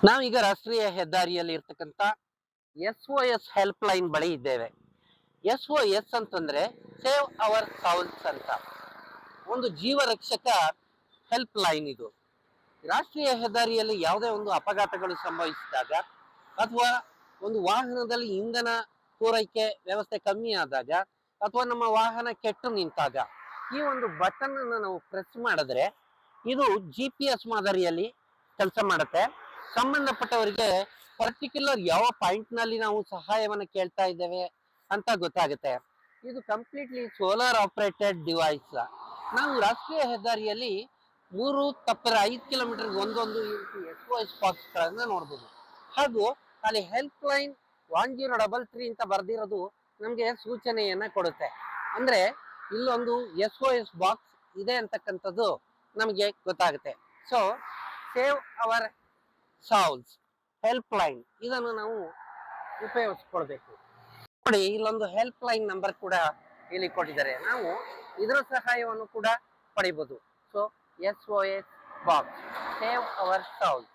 ನಾವೀಗ ರಾಷ್ಟ್ರೀಯ ಹೆದ್ದಾರಿಯಲ್ಲಿ ಇರ್ತಕ್ಕಂಥ SOS ಹೆಲ್ಪ್ ಲೈನ್ ಬಳಿ ಇದ್ದೇವೆ. SOS ಅಂತಂದ್ರೆ ಸೇವ್ ಅವರ್ ಸೌಲ್ಸ್ ಅಂತ, ಒಂದು ಜೀವ ರಕ್ಷಕ ಹೆಲ್ಪ್ ಲೈನ್ ಇದು. ರಾಷ್ಟ್ರೀಯ ಹೆದ್ದಾರಿಯಲ್ಲಿ ಯಾವುದೇ ಒಂದು ಅಪಘಾತಗಳು ಸಂಭವಿಸಿದಾಗ ಅಥವಾ ಒಂದು ವಾಹನದಲ್ಲಿ ಇಂಧನ ಪೂರೈಕೆ ವ್ಯವಸ್ಥೆ ಕಮ್ಮಿ ಆದಾಗ ಅಥವಾ ನಮ್ಮ ವಾಹನ ಕೆಟ್ಟು ನಿಂತಾಗ ಈ ಒಂದು ಬಟನ್ ಅನ್ನು ನಾವು ಪ್ರೆಸ್ ಮಾಡಿದ್ರೆ ಇದು GPS ಮಾದರಿಯಲ್ಲಿ ಕೆಲಸ ಮಾಡುತ್ತೆ. ಸಂಬಂಧಪಟ್ಟವರಿಗೆ ಪರ್ಟಿಕ್ಯುಲರ್ ಯಾವ ಪಾಯಿಂಟ್ ನಲ್ಲಿ ನಾವು ಸಹಾಯವನ್ನು ಕೇಳ್ತಾ ಇದ್ದೇವೆ ಅಂತ ಗೊತ್ತಾಗುತ್ತೆ. ಇದು ಕಂಪ್ಲೀಟ್ಲಿ ಸೋಲಾರ್ ಆಪರೇಟೆಡ್ ಡಿವೈಸ್. ನಾವು ರಾಷ್ಟ್ರೀಯ ಹೆದ್ದಾರಿಯಲ್ಲಿ 5 ಕಿಲೋಮೀಟರ್ ಒಂದೊಂದು SOS ಬಾಕ್ಸ್ ಗಳನ್ನ ನೋಡ್ಬೋದು. ಹಾಗೂ ಅಲ್ಲಿ ಹೆಲ್ಪ್ ಲೈನ್ 1033 ಅಂತ ಬರ್ದಿರೋದು ನಮ್ಗೆ ಸೂಚನೆಯನ್ನ ಕೊಡುತ್ತೆ. ಅಂದ್ರೆ ಇಲ್ಲೊಂದು SOS ಬಾಕ್ಸ್ ಇದೆ ಅಂತಕ್ಕಂಥದ್ದು ನಮಗೆ ಗೊತ್ತಾಗುತ್ತೆ. So save hour solves help line ಇದನ್ನು ನಾವು ಉಪಯೋಗಿಸ್ಕೊಳ್ಬೇಕು. ನೋಡಿ, ಇಲ್ಲೊಂದು ಹೆಲ್ಪ್ ಲೈನ್ ನಂಬರ್ ಕೂಡ ಇಲ್ಲಿ ಕೊಟ್ಟಿದ್ದಾರೆ. ನಾವು ಇದರ ಸಹಾಯವನ್ನು ಕೂಡ ಪಡಿಬಹುದು. So SOS box save hour solves.